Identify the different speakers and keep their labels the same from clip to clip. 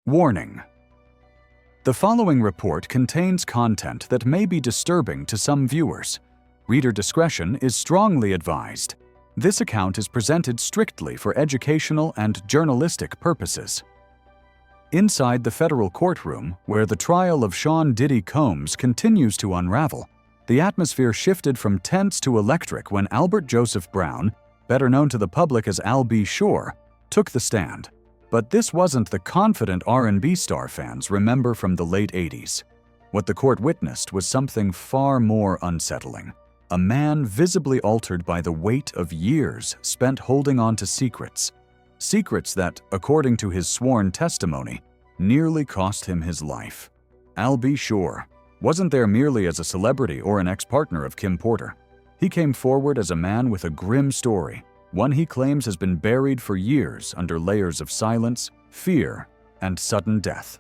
Speaker 1: Warning: the following report contains content that may be disturbing to some viewers. Reader discretion is strongly advised. This account is presented strictly for educational and journalistic purposes. Inside the federal courtroom, where the trial of Sean Diddy Combs continues to unravel, the atmosphere shifted from tense to electric when Albert Joseph Brown, better known to the public as Al B. Sure, took the stand. But this wasn't the confident R&B star fans remember from the late 80s. What the court witnessed was something far more unsettling. A man visibly altered by the weight of years spent holding on to secrets. Secrets that, according to his sworn testimony, nearly cost him his life. Al B. Sure wasn't there merely as a celebrity or an ex-partner of Kim Porter. He came forward as a man with a grim story, one he claims has been buried for years under layers of silence, fear, and sudden death.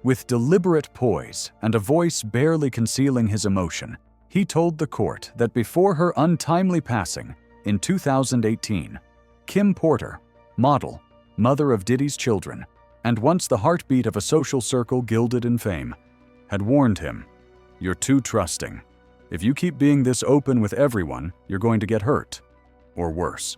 Speaker 1: With deliberate poise and a voice barely concealing his emotion, he told the court that before her untimely passing in 2018, Kim Porter, model, mother of Diddy's children, and once the heartbeat of a social circle gilded in fame, had warned him, "You're too trusting. If you keep being this open with everyone, you're going to get hurt. Or worse."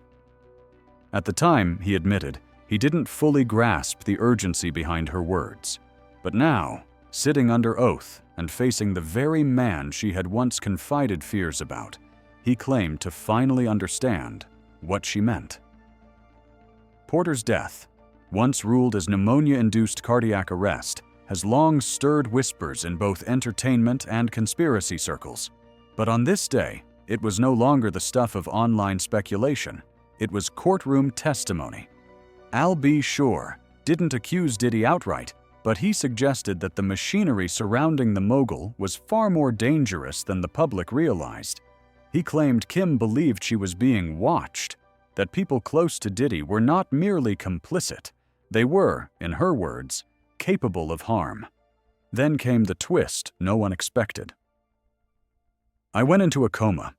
Speaker 1: At the time, he admitted, he didn't fully grasp the urgency behind her words. But now, sitting under oath and facing the very man she had once confided fears about, he claimed to finally understand what she meant. Porter's death, once ruled as pneumonia-induced cardiac arrest, has long stirred whispers in both entertainment and conspiracy circles. But on this day, it was no longer the stuff of online speculation. It was courtroom testimony. Al B. Sure didn't accuse Diddy outright, but he suggested that the machinery surrounding the mogul was far more dangerous than the public realized. He claimed Kim believed she was being watched, that people close to Diddy were not merely complicit, they were, in her words, capable of harm. Then came the twist no one expected. "I went into a coma,"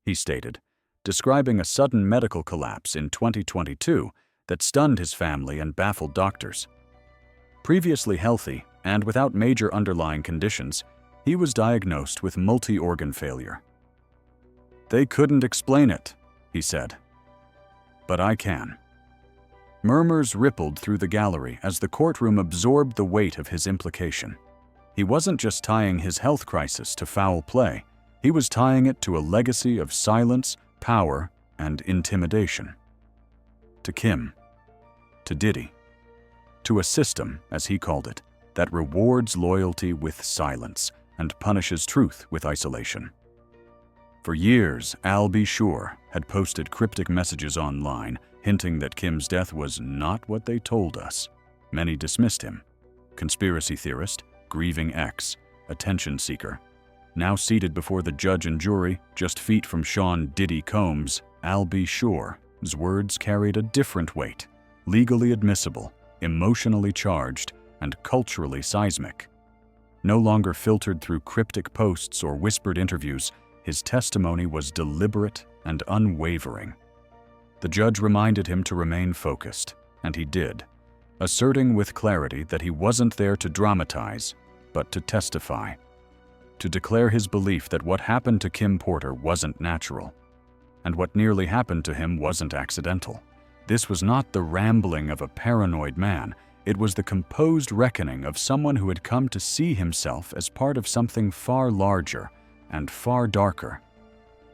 Speaker 1: he stated, describing a sudden medical collapse in 2022 that stunned his family and baffled doctors. Previously healthy and without major underlying conditions, he was diagnosed with multi-organ failure. "They couldn't explain it," he said. "But I can." Murmurs rippled through the gallery as the courtroom absorbed the weight of his implication. He wasn't just tying his health crisis to foul play, he was tying it to a legacy of silence, power, and intimidation. To Kim, to Diddy, to a system, as he called it, that rewards loyalty with silence and punishes truth with isolation. For years, Al B. Sure had posted cryptic messages online, hinting that Kim's death was not what they told us. Many dismissed him. Conspiracy theorist, grieving ex, attention seeker. Now seated before the judge and jury, just feet from Sean Diddy Combs, Al B. Sure's words carried a different weight, legally admissible, emotionally charged, and culturally seismic. No longer filtered through cryptic posts or whispered interviews, his testimony was deliberate and unwavering. The judge reminded him to remain focused, and he did, asserting with clarity that he wasn't there to dramatize, but to testify, to declare his belief that what happened to Kim Porter wasn't natural, and what nearly happened to him wasn't accidental. This was not the rambling of a paranoid man, it was the composed reckoning of someone who had come to see himself as part of something far larger and far darker.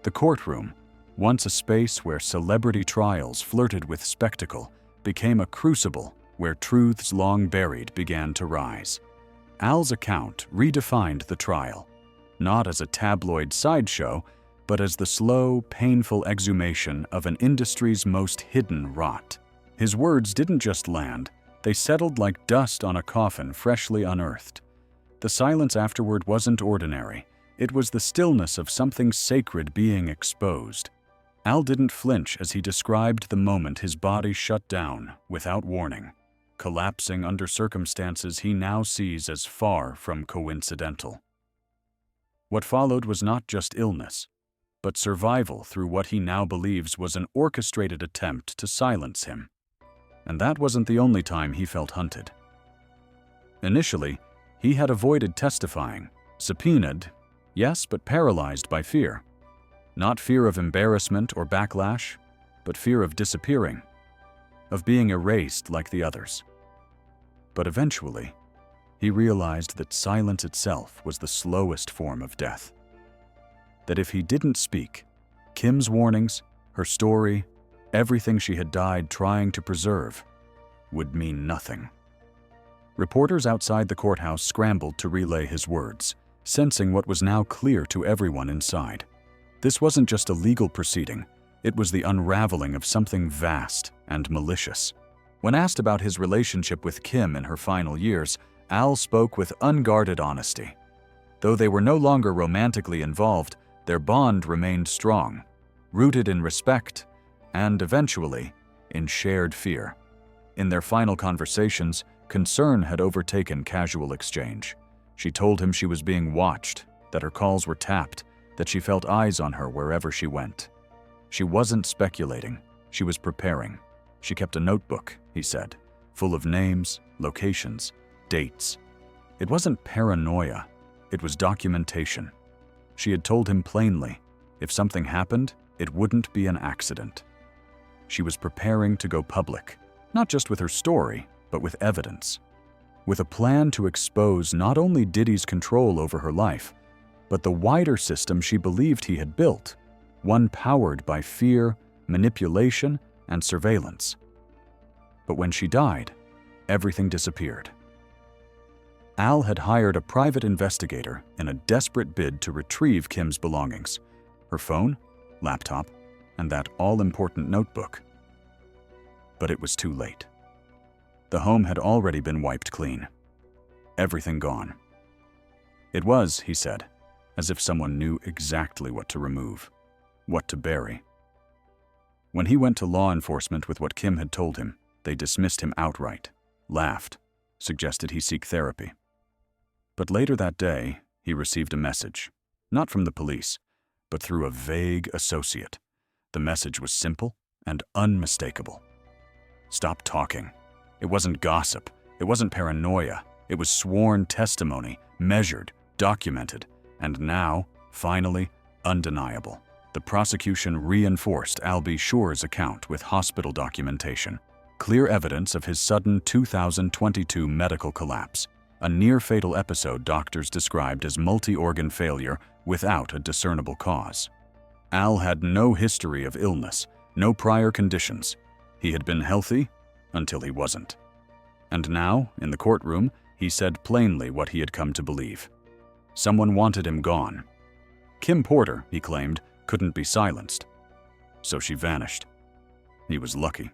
Speaker 1: The courtroom, once a space where celebrity trials flirted with spectacle, became a crucible where truths long buried began to rise. Al's account redefined the trial, not as a tabloid sideshow, but as the slow, painful exhumation of an industry's most hidden rot. His words didn't just land, they settled like dust on a coffin freshly unearthed. The silence afterward wasn't ordinary, it was the stillness of something sacred being exposed. Al didn't flinch as he described the moment his body shut down without warning, collapsing under circumstances he now sees as far from coincidental. What followed was not just illness, but survival through what he now believes was an orchestrated attempt to silence him. And that wasn't the only time he felt hunted. Initially, he had avoided testifying, subpoenaed, yes, but paralyzed by fear. Not fear of embarrassment or backlash, but fear of disappearing, of being erased like the others. But eventually, he realized that silence itself was the slowest form of death. That if he didn't speak, Kim's warnings, her story, everything she had died trying to preserve, would mean nothing. Reporters outside the courthouse scrambled to relay his words, sensing what was now clear to everyone inside. This wasn't just a legal proceeding, it was the unraveling of something vast and malicious. When asked about his relationship with Kim in her final years, Al spoke with unguarded honesty. Though they were no longer romantically involved, their bond remained strong, rooted in respect, and eventually, in shared fear. In their final conversations, concern had overtaken casual exchange. She told him she was being watched, that her calls were tapped, that she felt eyes on her wherever she went. She wasn't speculating, she was preparing. She kept a notebook, he said, full of names, locations, dates. It wasn't paranoia, it was documentation. She had told him plainly, if something happened, it wouldn't be an accident. She was preparing to go public, not just with her story, but with evidence. With a plan to expose not only Diddy's control over her life, but the wider system she believed he had built, one powered by fear, manipulation, and surveillance. But when she died, everything disappeared. Al had hired a private investigator in a desperate bid to retrieve Kim's belongings, her phone, laptop, and that all-important notebook. But it was too late. The home had already been wiped clean. Everything gone. It was, he said, as if someone knew exactly what to remove, what to bury. When he went to law enforcement with what Kim had told him, they dismissed him outright, laughed, suggested he seek therapy. But later that day, he received a message, not from the police, but through a vague associate. The message was simple and unmistakable. Stop talking. It wasn't gossip. It wasn't paranoia. It was sworn testimony, measured, documented, and now, finally, undeniable. The prosecution reinforced Al B. Shore's account with hospital documentation, clear evidence of his sudden 2022 medical collapse, a near-fatal episode doctors described as multi-organ failure without a discernible cause. Al had no history of illness, no prior conditions. He had been healthy until he wasn't. And now, in the courtroom, he said plainly what he had come to believe. Someone wanted him gone. Kim Porter, he claimed, couldn't be silenced. So she vanished. He was lucky.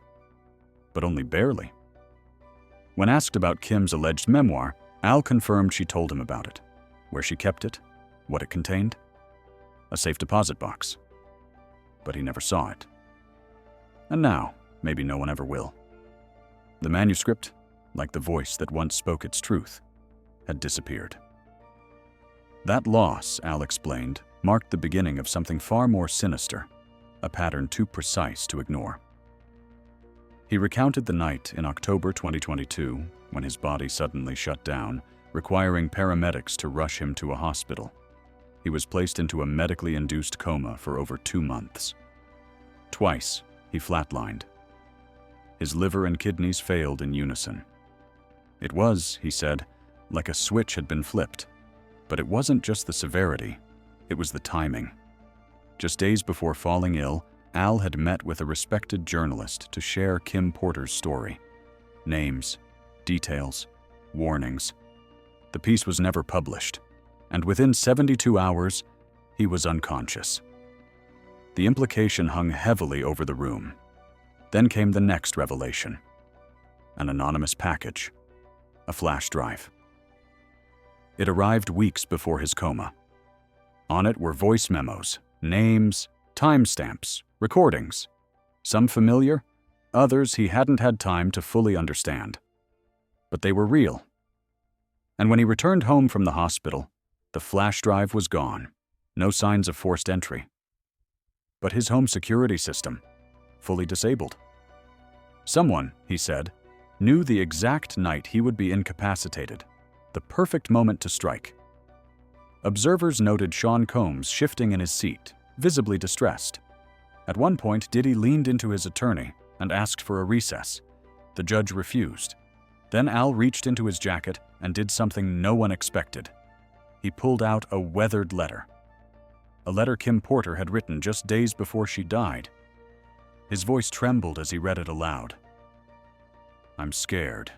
Speaker 1: But only barely. When asked about Kim's alleged memoir, Al confirmed she told him about it, where she kept it, what it contained, a safe deposit box. But he never saw it. And now, maybe no one ever will. The manuscript, like the voice that once spoke its truth, had disappeared. That loss, Al explained, marked the beginning of something far more sinister, a pattern too precise to ignore. He recounted the night in October 2022 when his body suddenly shut down, requiring paramedics to rush him to a hospital. He was placed into a medically induced coma for over 2 months. Twice, he flatlined. His liver and kidneys failed in unison. It was, he said, like a switch had been flipped. But it wasn't just the severity, it was the timing. Just days before falling ill, Al had met with a respected journalist to share Kim Porter's story. Names, details, warnings. The piece was never published, and within 72 hours, he was unconscious. The implication hung heavily over the room. Then came the next revelation. An anonymous package, a flash drive. It arrived weeks before his coma. On it were voice memos, names, timestamps, recordings. Some familiar, others he hadn't had time to fully understand. But they were real. And when he returned home from the hospital, the flash drive was gone, no signs of forced entry. But his home security system, fully disabled. Someone, he said, knew the exact night he would be incapacitated, The perfect moment to strike. Observers noted Sean Combs shifting in his seat, visibly distressed. At one point, Diddy leaned into his attorney and asked for a recess. The judge refused. Then Al reached into his jacket and did something no one expected. He pulled out a weathered letter. A letter Kim Porter had written just days before she died. His voice trembled as he read it aloud. "I'm scared.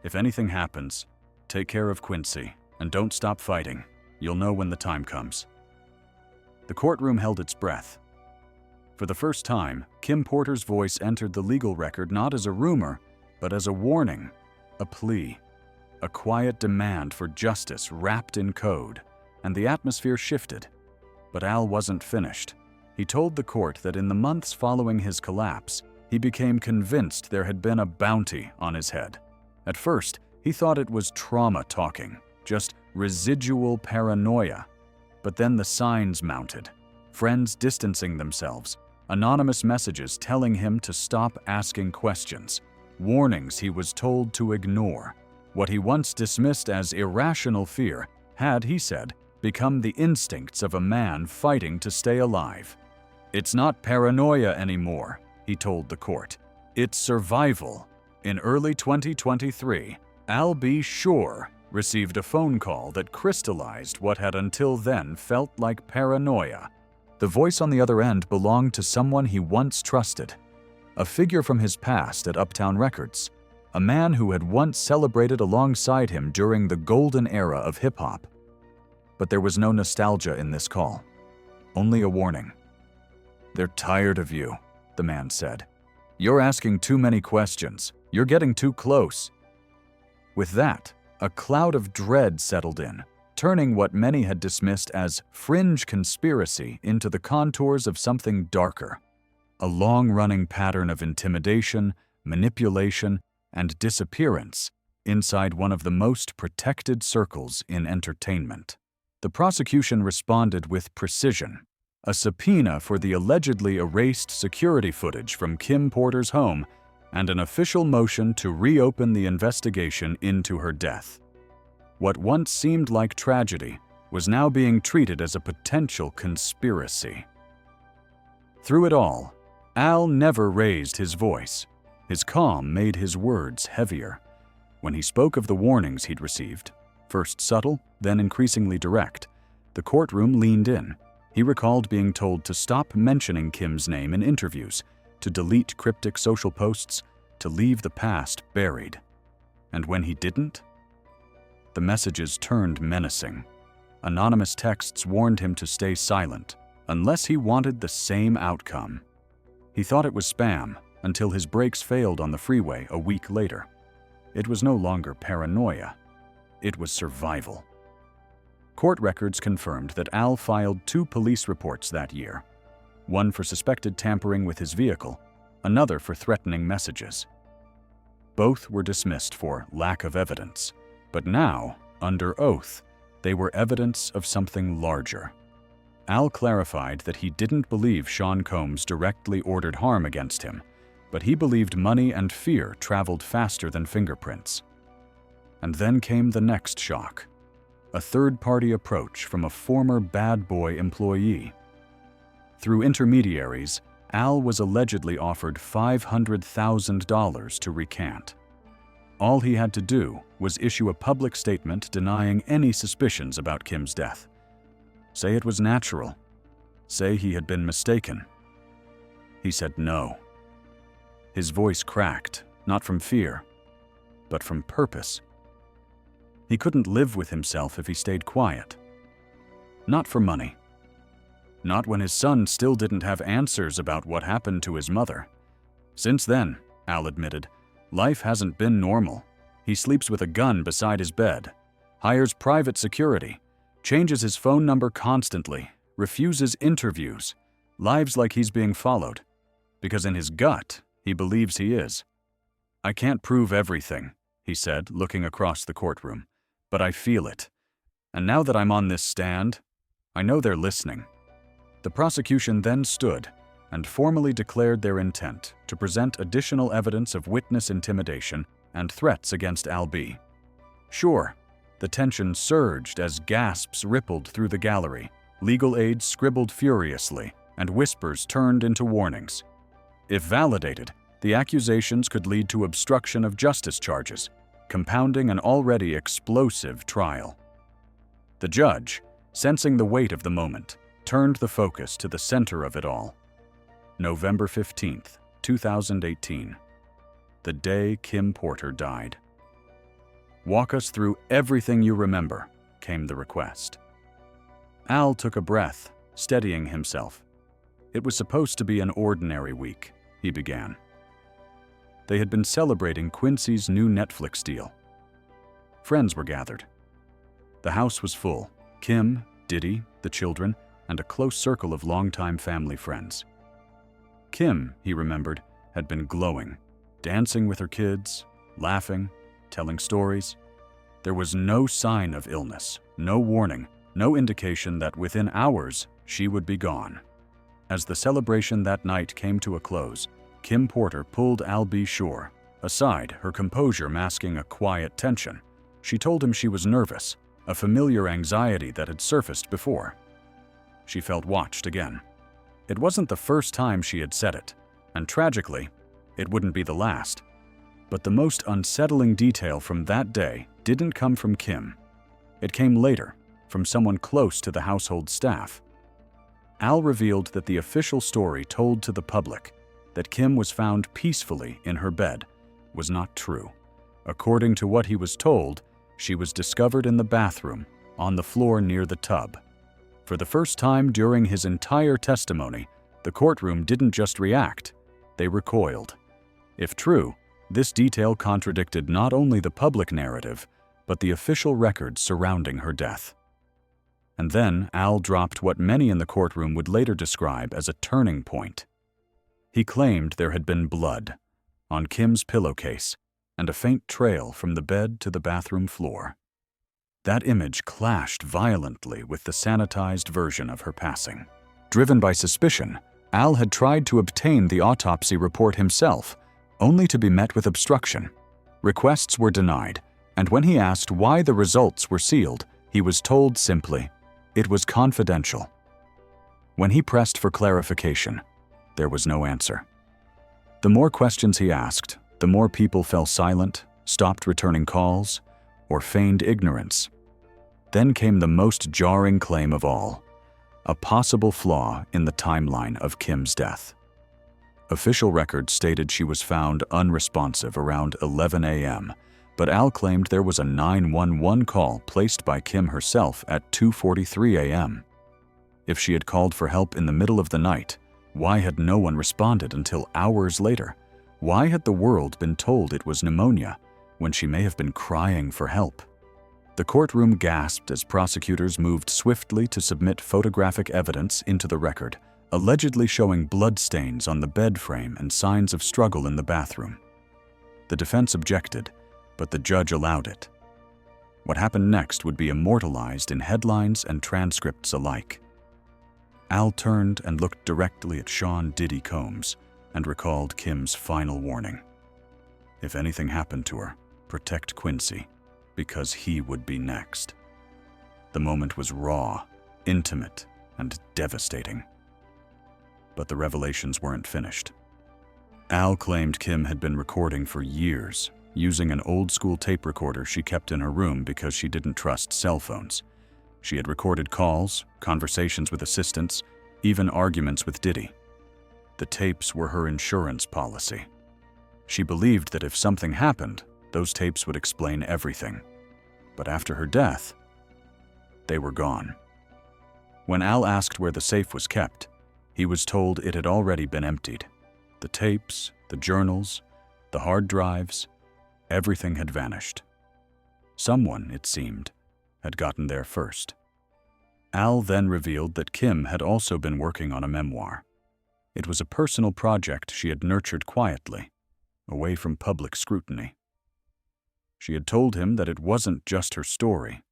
Speaker 1: If anything happens, take care of Quincy and don't stop fighting. You'll know when the time comes." The courtroom held its breath. For the first time, Kim Porter's voice entered the legal record not as a rumor, but as a warning, a plea, a quiet demand for justice wrapped in code, and the atmosphere shifted. But Al wasn't finished. He told the court that in the months following his collapse, he became convinced there had been a bounty on his head. At first, he thought it was trauma talking, just residual paranoia. But then the signs mounted. Friends distancing themselves, anonymous messages telling him to stop asking questions, warnings he was told to ignore. What he once dismissed as irrational fear had, he said, become the instincts of a man fighting to stay alive. "It's not paranoia anymore," he told the court. "It's survival." In early 2023, Al B. Shore received a phone call that crystallized what had until then felt like paranoia. The voice on the other end belonged to someone he once trusted, a figure from his past at Uptown Records, a man who had once celebrated alongside him during the golden era of hip-hop. But there was no nostalgia in this call, only a warning. "They're tired of you," the man said. "You're asking too many questions. You're getting too close." With that, a cloud of dread settled in, turning what many had dismissed as fringe conspiracy into the contours of something darker. A long-running pattern of intimidation, manipulation, and disappearance inside one of the most protected circles in entertainment. The prosecution responded with precision. A subpoena for the allegedly erased security footage from Kim Porter's home and an official motion to reopen the investigation into her death. What once seemed like tragedy was now being treated as a potential conspiracy. Through it all, Al never raised his voice. His calm made his words heavier. When he spoke of the warnings he'd received, first subtle, then increasingly direct, the courtroom leaned in. He recalled being told to stop mentioning Kim's name in interviews, to delete cryptic social posts, to leave the past buried. And when he didn't, the messages turned menacing. Anonymous texts warned him to stay silent, unless he wanted the same outcome. He thought it was spam until his brakes failed on the freeway a week later. It was no longer paranoia. It was survival. Court records confirmed that Al filed 2 police reports that year, one for suspected tampering with his vehicle, another for threatening messages. Both were dismissed for lack of evidence, but now, under oath, they were evidence of something larger. Al clarified that he didn't believe Sean Combs directly ordered harm against him, but he believed money and fear traveled faster than fingerprints. And then came the next shock, a third-party approach from a former bad boy employee. Through intermediaries, Al was allegedly offered $500,000 to recant. All he had to do was issue a public statement denying any suspicions about Kim's death. Say it was natural. Say he had been mistaken. He said no. His voice cracked, not from fear, but from purpose. He couldn't live with himself if he stayed quiet. Not for money. Not when his son still didn't have answers about what happened to his mother. Since then, Al admitted, life hasn't been normal. He sleeps with a gun beside his bed, hires private security, changes his phone number constantly, refuses interviews, lives like he's being followed. Because in his gut, he believes he is. "I can't prove everything," he said, looking across the courtroom, "but I feel it. And now that I'm on this stand, I know they're listening." The prosecution then stood and formally declared their intent to present additional evidence of witness intimidation and threats against Al B. Shore, The tension surged as gasps rippled through the gallery. Legal aides scribbled furiously, and whispers turned into warnings. If validated, the accusations could lead to obstruction of justice charges, compounding an already explosive trial. The judge, sensing the weight of the moment, turned the focus to the center of it all. November 15, 2018. The day Kim Porter died. "Walk us through everything you remember," came the request. Al took a breath, steadying himself. It was supposed to be an ordinary week, he began. They had been celebrating Quincy's new Netflix deal. Friends were gathered. The house was full: Kim, Diddy, the children, and a close circle of longtime family friends. Kim, he remembered, had been glowing, dancing with her kids, laughing, telling stories. There was no sign of illness, no warning, no indication that within hours she would be gone. As the celebration that night came to a close, Kim Porter pulled Al B. Shore aside, her composure masking a quiet tension. She told him she was nervous, a familiar anxiety that had surfaced before. She felt watched again. It wasn't the first time she had said it, and tragically, it wouldn't be the last. But the most unsettling detail from that day didn't come from Kim. It came later, from someone close to the household staff. Al revealed that the official story told to the public, that Kim was found peacefully in her bed, was not true. According to what he was told, she was discovered in the bathroom, on the floor near the tub. For the first time during his entire testimony, the courtroom didn't just react, they recoiled. If true, this detail contradicted not only the public narrative, but the official records surrounding her death. And then Al dropped what many in the courtroom would later describe as a turning point. He claimed there had been blood on Kim's pillowcase and a faint trail from the bed to the bathroom floor. That image clashed violently with the sanitized version of her passing. Driven by suspicion, Al had tried to obtain the autopsy report himself, only to be met with obstruction. Requests were denied, and when he asked why the results were sealed, he was told simply, it was confidential. When he pressed for clarification, there was no answer. The more questions he asked, the more people fell silent, stopped returning calls, or feigned ignorance. Then came the most jarring claim of all, a possible flaw in the timeline of Kim's death. Official records stated she was found unresponsive around 11 a.m., but Al claimed there was a 911 call placed by Kim herself at 2:43 a.m. If she had called for help in the middle of the night, why had no one responded until hours later? Why had the world been told it was pneumonia when she may have been crying for help? The courtroom gasped as prosecutors moved swiftly to submit photographic evidence into the record, allegedly showing bloodstains on the bed frame and signs of struggle in the bathroom. The defense objected, but the judge allowed it. What happened next would be immortalized in headlines and transcripts alike. Al turned and looked directly at Sean Diddy Combs and recalled Kim's final warning. If anything happened to her, protect Quincy, because he would be next. The moment was raw, intimate, and devastating. But the revelations weren't finished. Al claimed Kim had been recording for years, using an old-school tape recorder she kept in her room because she didn't trust cell phones. She had recorded calls, conversations with assistants, even arguments with Diddy. The tapes were her insurance policy. She believed that if something happened, those tapes would explain everything. But after her death, they were gone. When Al asked where the safe was kept, he was told it had already been emptied. The tapes, the journals, the hard drives, everything had vanished. Someone, it seemed, had gotten there first. Al then revealed that Kim had also been working on a memoir. It was a personal project she had nurtured quietly, away from public scrutiny. She had told him that it wasn't just her story.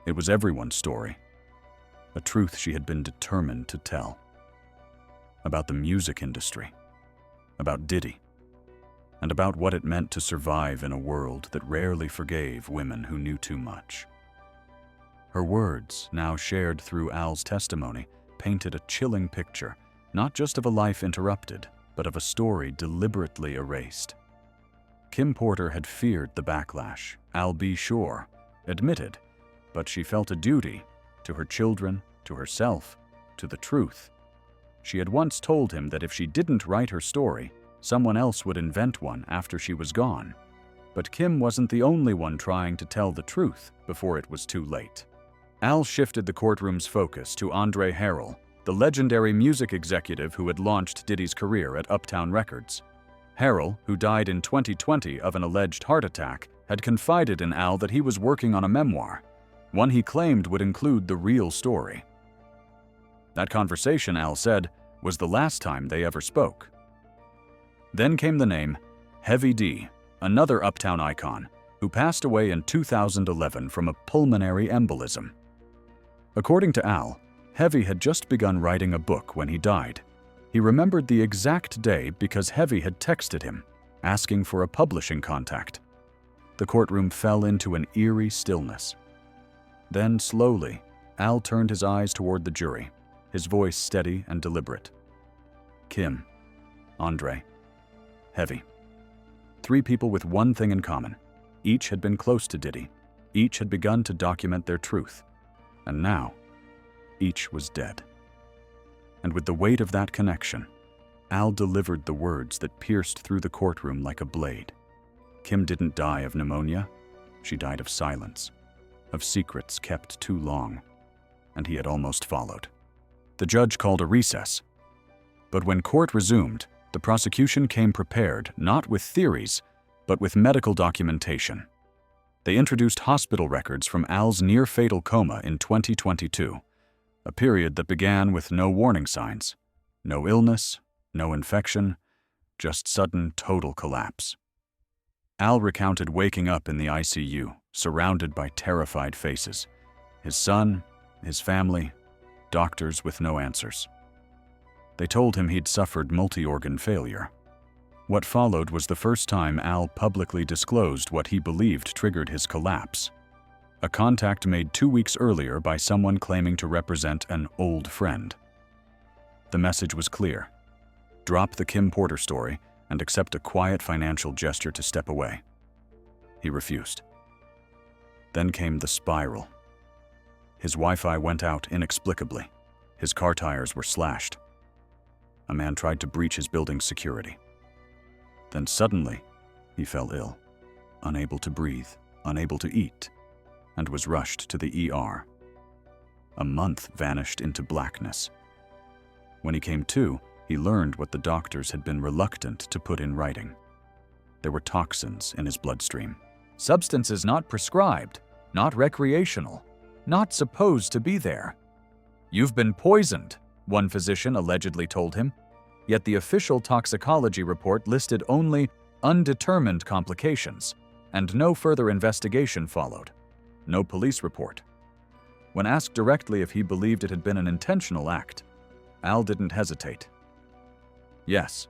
Speaker 1: It was everyone's story, a truth she had been determined to tell. About the music industry, about Diddy, and about what it meant to survive in a world that rarely forgave women who knew too much. Her words, now shared through Al's testimony, painted a chilling picture, not just of a life interrupted, but of a story deliberately erased. Kim Porter had feared the backlash, Al B. Sure admitted, but she felt a duty to her children, to herself, to the truth. She had once told him that if she didn't write her story, someone else would invent one after she was gone. But Kim wasn't the only one trying to tell the truth before it was too late. Al shifted the courtroom's focus to Andre Harrell, the legendary music executive who had launched Diddy's career at Uptown Records. Harrell, who died in 2020 of an alleged heart attack, had confided in Al that he was working on a memoir, one he claimed would include the real story. That conversation, Al said, was the last time they ever spoke. Then came the name Heavy D, another Uptown icon, who passed away in 2011 from a pulmonary embolism. According to Al, Heavy had just begun writing a book when he died. He remembered the exact day because Heavy had texted him, asking for a publishing contact. The courtroom fell into an eerie stillness. Then, slowly, Al turned his eyes toward the jury, his voice steady and deliberate. Kim, Andre, Heavy. 3 people with one thing in common. Each had been close to Diddy. Each had begun to document their truth. And now, each was dead. And with the weight of that connection, Al delivered the words that pierced through the courtroom like a blade. Kim didn't die of pneumonia. She died of silence, of secrets kept too long, and he had almost followed. The judge called a recess. But when court resumed, the prosecution came prepared not with theories, but with medical documentation. They introduced hospital records from Al's near-fatal coma in 2022, a period that began with no warning signs, no illness, no infection, just sudden total collapse. Al recounted waking up in the ICU, surrounded by terrified faces. His son, his family, doctors with no answers. They told him he'd suffered multi-organ failure. What followed was the first time Al publicly disclosed what he believed triggered his collapse. A contact made 2 weeks earlier by someone claiming to represent an old friend. The message was clear. Drop the Kim Porter story and accept a quiet financial gesture to step away. He refused. Then came the spiral. His Wi-Fi went out inexplicably. His car tires were slashed. A man tried to breach his building's security. Then suddenly, he fell ill, unable to breathe, unable to eat, and was rushed to the ER. A month vanished into blackness. When he came to, he learned what the doctors had been reluctant to put in writing. There were toxins in his bloodstream. Substances not prescribed, not recreational, not supposed to be there. You've been poisoned, one physician allegedly told him. Yet the official toxicology report listed only undetermined complications, and no further investigation followed. No police report. When asked directly if he believed it had been an intentional act, Al didn't hesitate. Yes,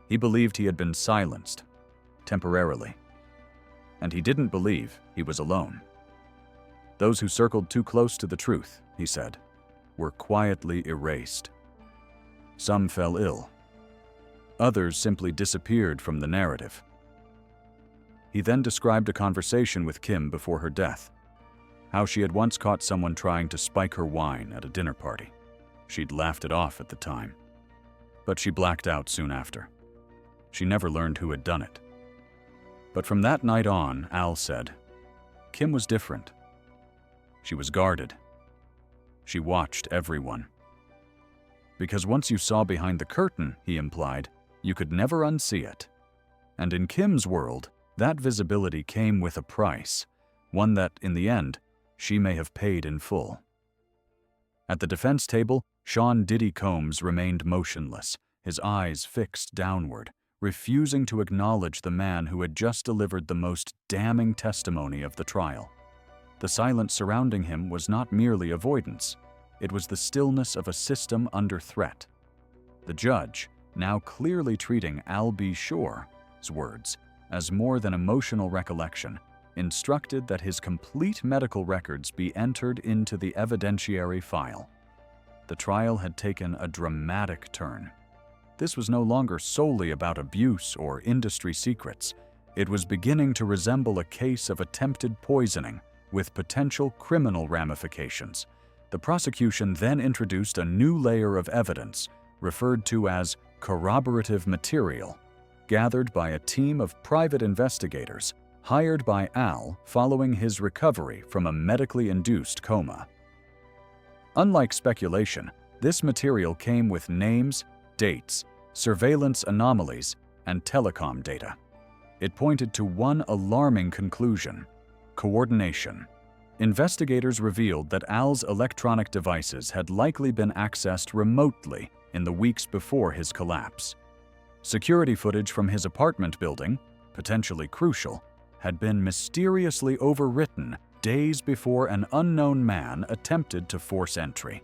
Speaker 1: he believed he had been silenced, temporarily. And he didn't believe he was alone. Those who circled too close to the truth, he said, were quietly erased. Some fell ill. Others simply disappeared from the narrative. He then described a conversation with Kim before her death, how she had once caught someone trying to spike her wine at a dinner party. She'd laughed it off at the time, but she blacked out soon after. She never learned who had done it. But from that night on, Al said, Kim was different. She was guarded. She watched everyone. Because once you saw behind the curtain, he implied, you could never unsee it. And in Kim's world, that visibility came with a price, one that, in the end, she may have paid in full. At the defense table, Sean Diddy Combs remained motionless, his eyes fixed downward, refusing to acknowledge the man who had just delivered the most damning testimony of the trial. The silence surrounding him was not merely avoidance. It was the stillness of a system under threat. The judge, now clearly treating Al B. Sure, Al's words, as more than emotional recollection, instructed that his complete medical records be entered into the evidentiary file. The trial had taken a dramatic turn. This was no longer solely about abuse or industry secrets. It was beginning to resemble a case of attempted poisoning with potential criminal ramifications. The prosecution then introduced a new layer of evidence, referred to as corroborative material, gathered by a team of private investigators hired by Al following his recovery from a medically induced coma. Unlike speculation, this material came with names, dates, surveillance anomalies, and telecom data. It pointed to one alarming conclusion: coordination. Investigators revealed that Al's electronic devices had likely been accessed remotely in the weeks before his collapse. Security footage from his apartment building, potentially crucial, had been mysteriously overwritten days before an unknown man attempted to force entry.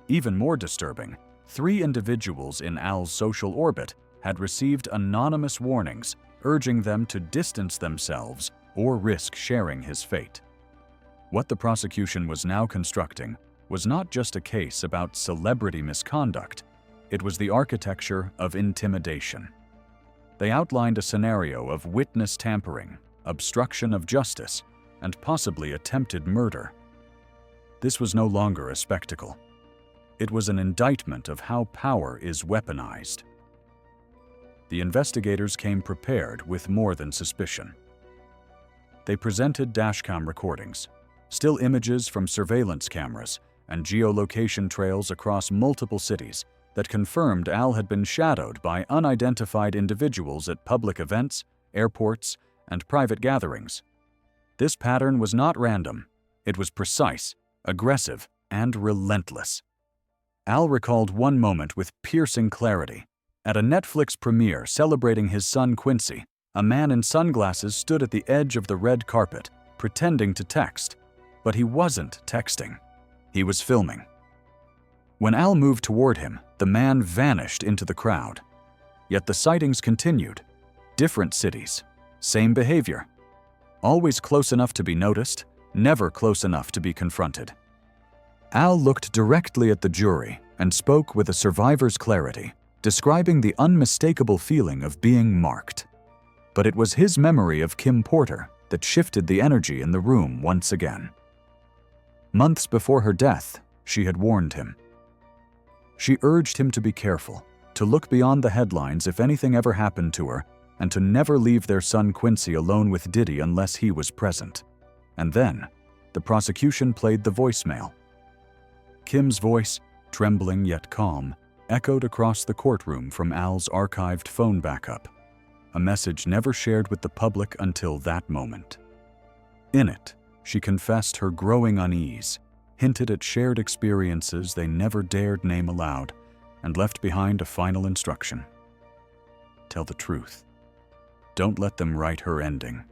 Speaker 1: Even more disturbing, 3 individuals in Al's social orbit had received anonymous warnings urging them to distance themselves or risk sharing his fate. What the prosecution was now constructing was not just a case about celebrity misconduct, it was the architecture of intimidation. They outlined a scenario of witness tampering, obstruction of justice, and possibly attempted murder. This was no longer a spectacle. It was an indictment of how power is weaponized. The investigators came prepared with more than suspicion. They presented dashcam recordings, still images from surveillance cameras, and geolocation trails across multiple cities that confirmed Al had been shadowed by unidentified individuals at public events, airports, and private gatherings. This pattern was not random. It was precise, aggressive, and relentless. Al recalled one moment with piercing clarity. At a Netflix premiere celebrating his son Quincy, a man in sunglasses stood at the edge of the red carpet, pretending to text. But he wasn't texting. He was filming. When Al moved toward him, the man vanished into the crowd. Yet the sightings continued. Different cities, same behavior. Always close enough to be noticed, never close enough to be confronted. Al looked directly at the jury and spoke with a survivor's clarity, describing the unmistakable feeling of being marked. But it was his memory of Kim Porter that shifted the energy in the room once again. Months before her death, she had warned him. She urged him to be careful, to look beyond the headlines if anything ever happened to her, and to never leave their son Quincy alone with Diddy unless he was present. And then, the prosecution played the voicemail. Kim's voice, trembling yet calm, echoed across the courtroom from Al's archived phone backup, a message never shared with the public until that moment. In it, she confessed her growing unease, hinted at shared experiences they never dared name aloud, and left behind a final instruction. Tell the truth. Don't let them write her ending.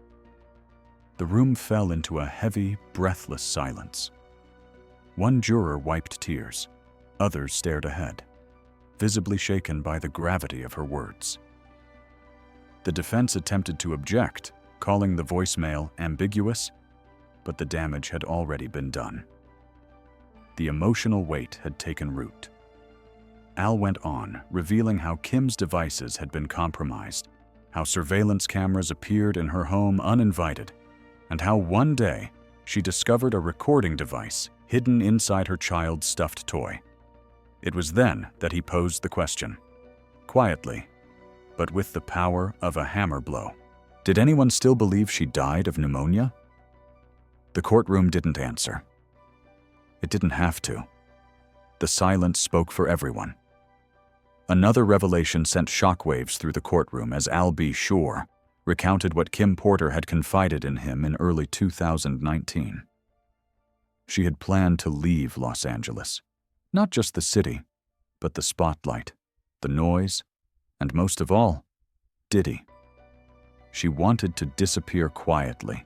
Speaker 1: The room fell into a heavy, breathless silence. One juror wiped tears. Others stared ahead, visibly shaken by the gravity of her words. The defense attempted to object, calling the voicemail ambiguous, but the damage had already been done. The emotional weight had taken root. Al went on, revealing how Kim's devices had been compromised, how surveillance cameras appeared in her home uninvited, and how one day she discovered a recording device hidden inside her child's stuffed toy. It was then that he posed the question, quietly, but with the power of a hammer blow. Did anyone still believe she died of pneumonia? The courtroom didn't answer. It didn't have to. The silence spoke for everyone. Another revelation sent shockwaves through the courtroom as Al B. Shore recounted what Kim Porter had confided in him in early 2019. She had planned to leave Los Angeles, not just the city, but the spotlight, the noise, and most of all, Diddy. She wanted to disappear quietly,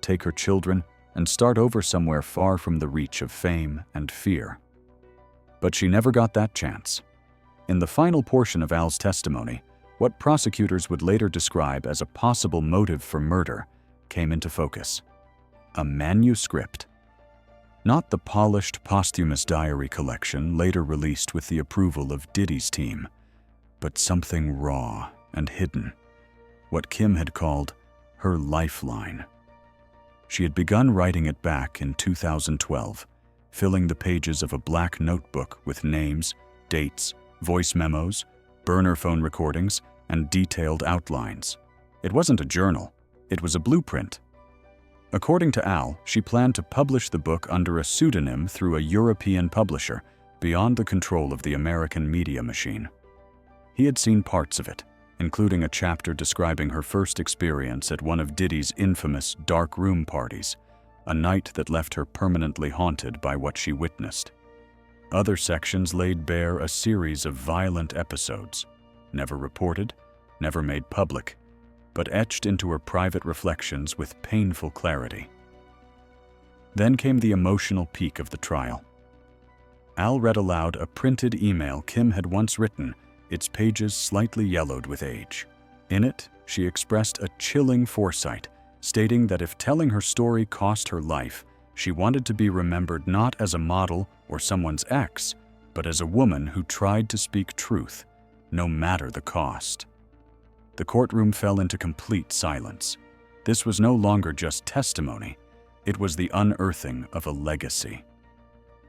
Speaker 1: take her children, and start over somewhere far from the reach of fame and fear. But she never got that chance. In the final portion of Al's testimony, what prosecutors would later describe as a possible motive for murder came into focus. A manuscript. Not the polished posthumous diary collection later released with the approval of Diddy's team, but something raw and hidden, what Kim had called her lifeline. She had begun writing it back in 2012, filling the pages of a black notebook with names, dates, voice memos, burner phone recordings, and detailed outlines. It wasn't a journal, it was a blueprint. According to Al, she planned to publish the book under a pseudonym through a European publisher, beyond the control of the American media machine. He had seen parts of it, including a chapter describing her first experience at one of Diddy's infamous dark room parties, a night that left her permanently haunted by what she witnessed. Other sections laid bare a series of violent episodes, never reported, never made public, but etched into her private reflections with painful clarity. Then came the emotional peak of the trial. Al read aloud a printed email Kim had once written, its pages slightly yellowed with age. In it, she expressed a chilling foresight, stating that if telling her story cost her life, she wanted to be remembered not as a model or someone's ex, but as a woman who tried to speak truth, no matter the cost. The courtroom fell into complete silence. This was no longer just testimony, it was the unearthing of a legacy.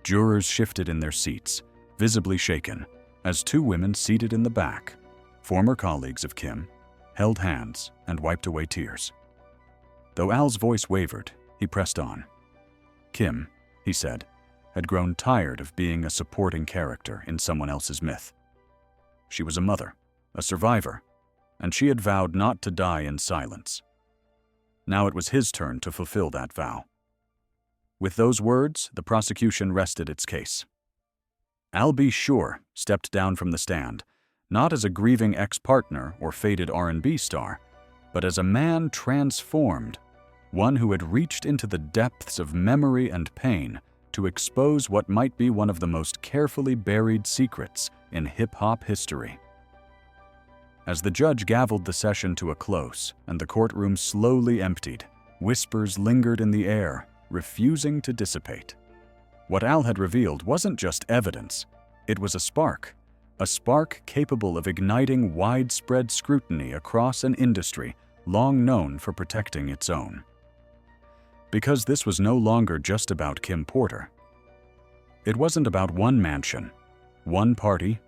Speaker 1: Jurors shifted in their seats, visibly shaken, as two women seated in the back, former colleagues of Kim, held hands and wiped away tears. Though Al's voice wavered, he pressed on. Kim, he said, had grown tired of being a supporting character in someone else's myth. She was a mother, a survivor, and she had vowed not to die in silence. Now it was his turn to fulfill that vow. With those words, the prosecution rested its case. Al B. Sure stepped down from the stand, not as a grieving ex-partner or faded R&B star, but as a man transformed, one who had reached into the depths of memory and pain to expose what might be one of the most carefully buried secrets in hip-hop history. As the judge gavelled the session to a close and the courtroom slowly emptied, whispers lingered in the air, refusing to dissipate. What Al had revealed wasn't just evidence, it was a spark capable of igniting widespread scrutiny across an industry long known for protecting its own. Because this was no longer just about Kim Porter. It wasn't about one mansion, one party,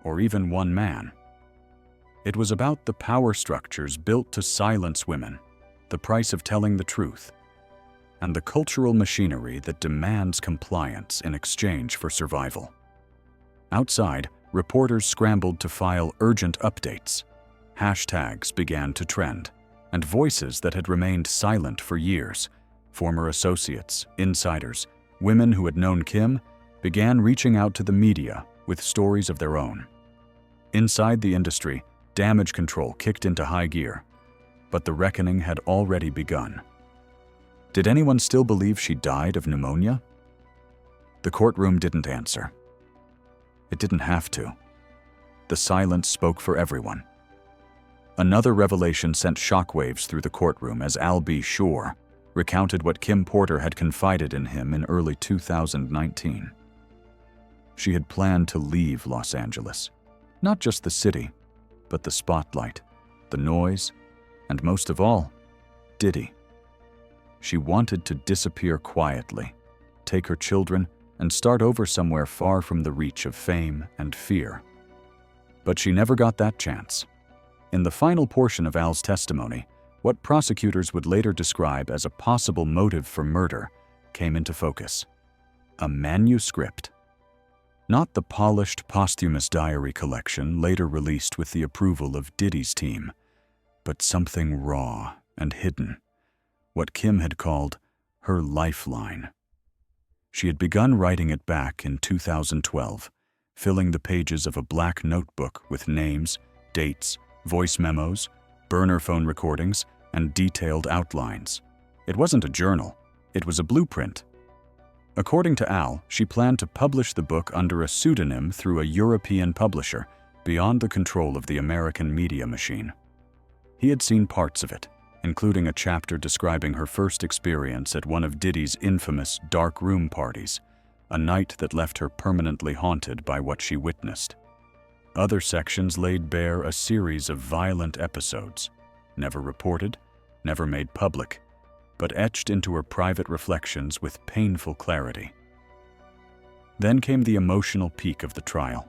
Speaker 1: or even one man. It was about the power structures built to silence women, the price of telling the truth, and the cultural machinery that demands compliance in exchange for survival. Outside, reporters scrambled to file urgent updates. Hashtags began to trend, and voices that had remained silent for years, former associates, insiders, women who had known Kim, began reaching out to the media with stories of their own. Inside the industry, damage control kicked into high gear, but the reckoning had already begun. Did anyone still believe she died of pneumonia? The courtroom didn't answer. It didn't have to. The silence spoke for everyone. Another revelation sent shockwaves through the courtroom as Al B. Sure recounted what Kim Porter had confided in him in early 2019. She had planned to leave Los Angeles, not just the city, but the spotlight, the noise, and most of all, Diddy. She wanted to disappear quietly, take her children, and start over somewhere far from the reach of fame and fear. But she never got that chance. In the final portion of Al's testimony, what prosecutors would later describe as a possible motive for murder came into focus. A manuscript. Not the polished posthumous diary collection later released with the approval of Diddy's team, but something raw and hidden, what Kim had called her lifeline. She had begun writing it back in 2012, filling the pages of a black notebook with names, dates, voice memos, burner phone recordings, and detailed outlines. It wasn't a journal, it was a blueprint. According to Al, she planned to publish the book under a pseudonym through a European publisher, beyond the control of the American media machine. He had seen parts of it, including a chapter describing her first experience at one of Diddy's infamous dark room parties, a night that left her permanently haunted by what she witnessed. Other sections laid bare a series of violent episodes, never reported, never made public, but etched into her private reflections with painful clarity. Then came the emotional peak of the trial.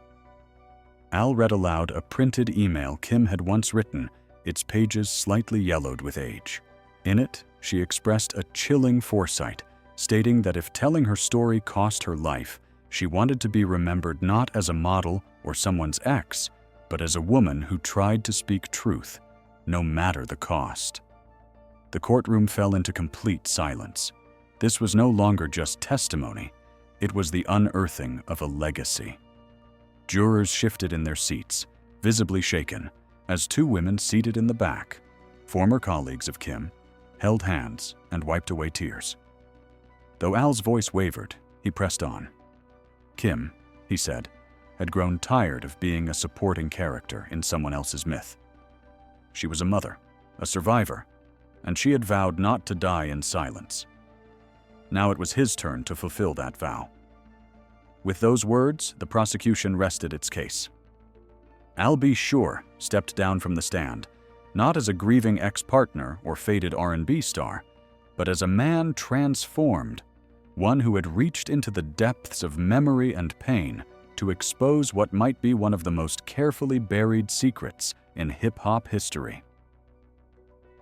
Speaker 1: Al read aloud a printed email Kim had once written, its pages slightly yellowed with age. In it, she expressed a chilling foresight, stating that if telling her story cost her life, she wanted to be remembered not as a model or someone's ex, but as a woman who tried to speak truth, no matter the cost. The courtroom fell into complete silence. This was no longer just testimony, it was the unearthing of a legacy. Jurors shifted in their seats, visibly shaken, as two women seated in the back, former colleagues of Kim, held hands and wiped away tears. Though Al's voice wavered, he pressed on. Kim, he said, had grown tired of being a supporting character in someone else's myth. She was a mother, a survivor, and she had vowed not to die in silence. Now it was his turn to fulfill that vow. With those words, the prosecution rested its case. Al B. Sure stepped down from the stand, not as a grieving ex-partner or faded R&B star, but as a man transformed, one who had reached into the depths of memory and pain to expose what might be one of the most carefully buried secrets in hip-hop history.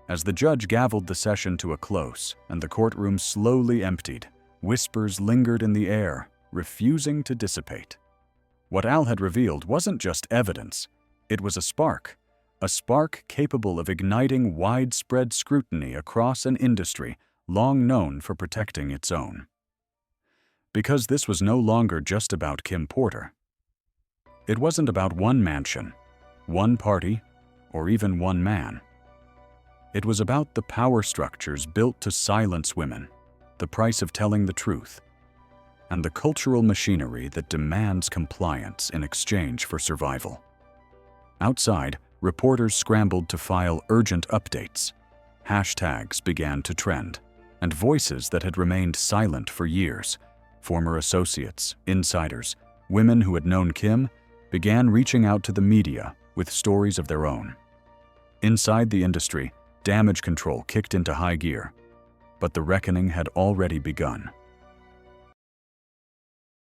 Speaker 1: As the judge gavelled the session to a close and the courtroom slowly emptied, whispers lingered in the air, refusing to dissipate. What Al had revealed wasn't just evidence, it was a spark capable of igniting widespread scrutiny across an industry long known for protecting its own. Because this was no longer just about Kim Porter. It wasn't about one mansion, one party, or even one man. It was about the power structures built to silence women, the price of telling the truth, and the cultural machinery that demands compliance in exchange for survival. Outside, reporters scrambled to file urgent updates. Hashtags began to trend, and voices that had remained silent for years, former associates, insiders, women who had known Kim, began reaching out to the media with stories of their own. Inside the industry, damage control kicked into high gear, but the reckoning had already begun.